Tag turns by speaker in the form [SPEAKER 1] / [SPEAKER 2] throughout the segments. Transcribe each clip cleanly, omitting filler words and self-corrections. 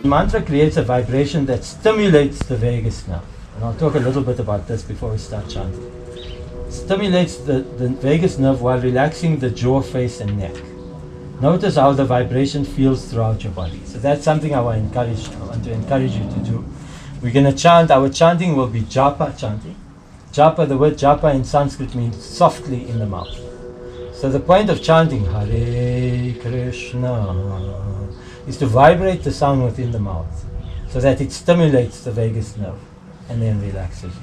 [SPEAKER 1] Mantra creates a vibration that stimulates the vagus nerve. And I'll talk a little bit about this before we start chanting. Stimulates the vagus nerve while relaxing the jaw, face and neck. Notice how the vibration feels throughout your body. So that's something I want to encourage you to do. We're going to chant. Our chanting will be Japa chanting. Japa, the word Japa in Sanskrit means softly in the mouth. So the point of chanting Hare Krishna is to vibrate the sound within the mouth so that it stimulates the vagus nerve and then relaxes you.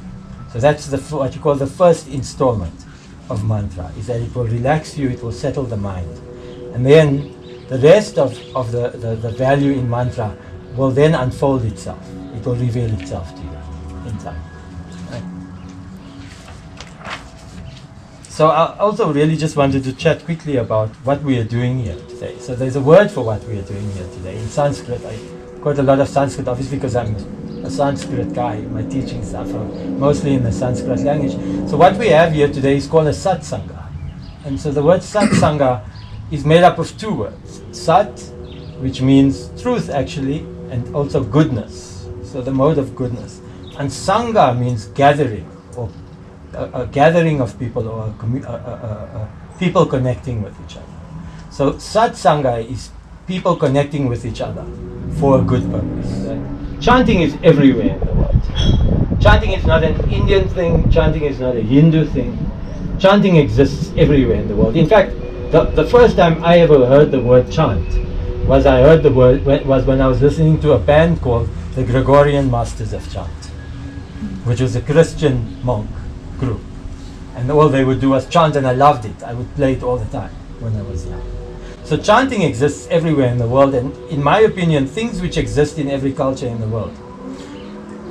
[SPEAKER 1] So that's what you call the first installment of mantra, is that it will relax you, it will settle the mind. And then the rest of the value in mantra will then unfold itself. It will reveal itself to you in time. Right? So I also really just wanted to chat quickly about what we are doing here today. So there's a word for what we are doing here today. In Sanskrit, I quote a lot of Sanskrit, obviously because I'm a Sanskrit guy. My teachings are mostly in the Sanskrit language. So what we have here today is called a satsanga. And so the word satsanga is made up of two words. Sat, which means truth actually, and also goodness. So the mode of goodness. And sangha means gathering, or a gathering of people, or people connecting with each other. So satsanga is people connecting with each other for a good purpose. Right? Chanting is everywhere in the world. Chanting is not an Indian thing. Chanting is not a Hindu thing. Chanting exists everywhere in the world. In fact, the first time I ever heard the word chant was when I was listening to a band called the Gregorian Masters of Chant, which was a Christian monk group. And all they would do was chant, and I loved it. I would play it all the time when I was young. So chanting exists everywhere in the world, and in my opinion, things which exist in every culture in the world,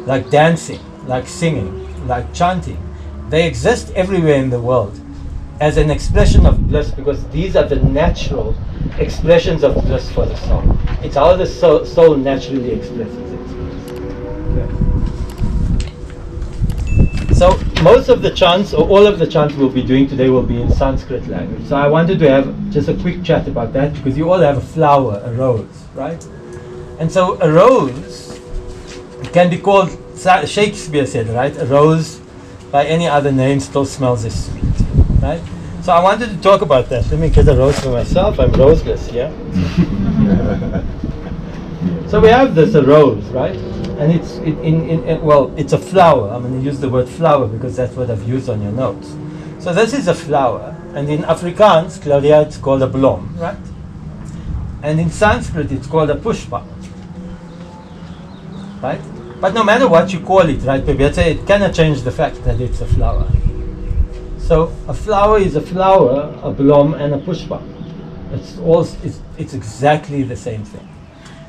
[SPEAKER 1] like dancing, like singing, like chanting, they exist everywhere in the world as an expression of bliss, because these are the natural expressions of bliss for the soul. It's how the soul naturally expresses it. So most of the chants, or all of the chants we'll be doing today, will be in Sanskrit language. So I wanted to have just a quick chat about that, because you all have a flower, a rose, right? And so a rose can be called, Shakespeare said, right? A rose by any other name still smells as sweet, right? So I wanted to talk about that. Let me get a rose for myself. I'm roseless here. So we have this, a rose, right? And it's a flower. I'm going to use the word flower because that's what I've used on your notes. So this is a flower, and in Afrikaans, Claudia, it's called a blom, right? And in Sanskrit, it's called a pushpa, right? But no matter what you call it, right, it cannot change the fact that it's a flower. So a flower is a flower, a blom, and a pushpa. It's exactly the same thing.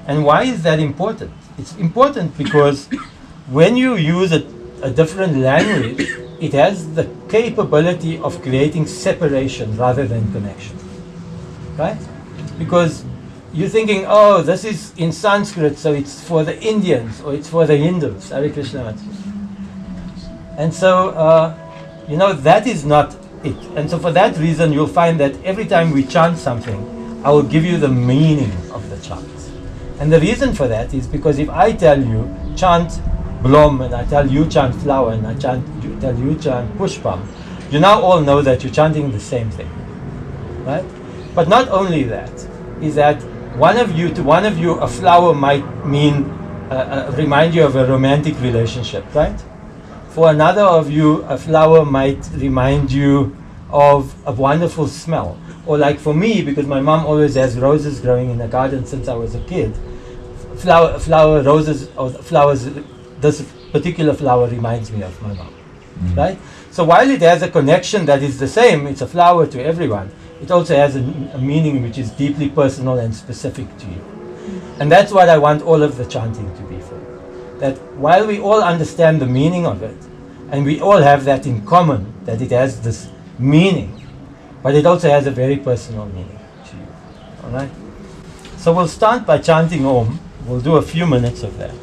[SPEAKER 1] And why is that important? It's important because when you use a different language, it has the capability of creating separation rather than connection, right? Because you're thinking, oh, this is in Sanskrit, so it's for the Indians, or it's for the Hindus. Hare Krishna. And so, that is not it. And so for that reason, you'll find that every time we chant something, I will give you the meaning of the chant. And the reason for that is because if I tell you chant blom, and I tell you chant flower, and I tell you chant pushpam, you now all know that you're chanting the same thing, right? But not only that, is that to one of you a flower might mean remind you of a romantic relationship, right? For another of you, a flower might remind you of a wonderful smell. Or like for me, because my mom always has roses growing in the garden since I was a kid, flowers, this particular flower reminds me of my mom, right? So while it has a connection that is the same, it's a flower to everyone, it also has a meaning which is deeply personal and specific to you. And that's what I want all of the chanting to be for. That while we all understand the meaning of it, and we all have that in common, that it has this meaning, but it also has a very personal meaning to you. Alright? So we'll start by chanting Om. We'll do a few minutes of that.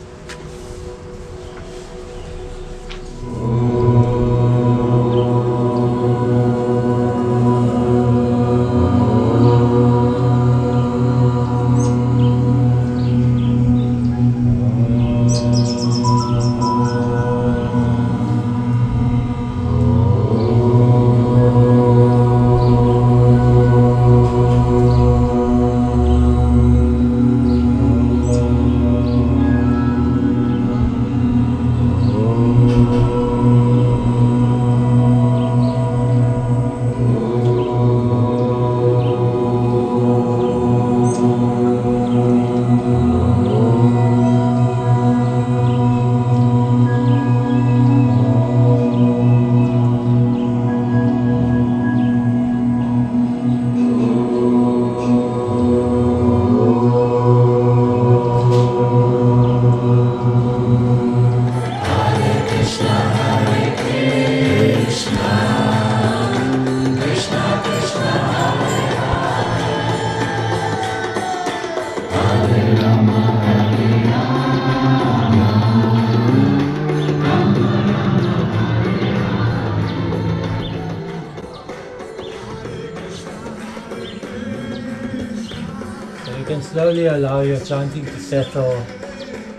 [SPEAKER 1] So you can slowly allow your chanting to settle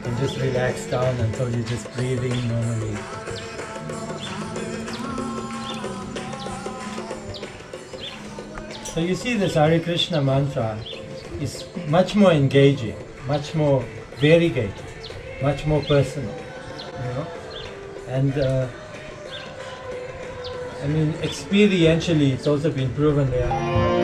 [SPEAKER 1] and just relax down until you're just breathing normally. So you see, this Hare Krishna mantra is much more engaging, much more variegated, much more personal, you know. And I mean, experientially, it's also been proven there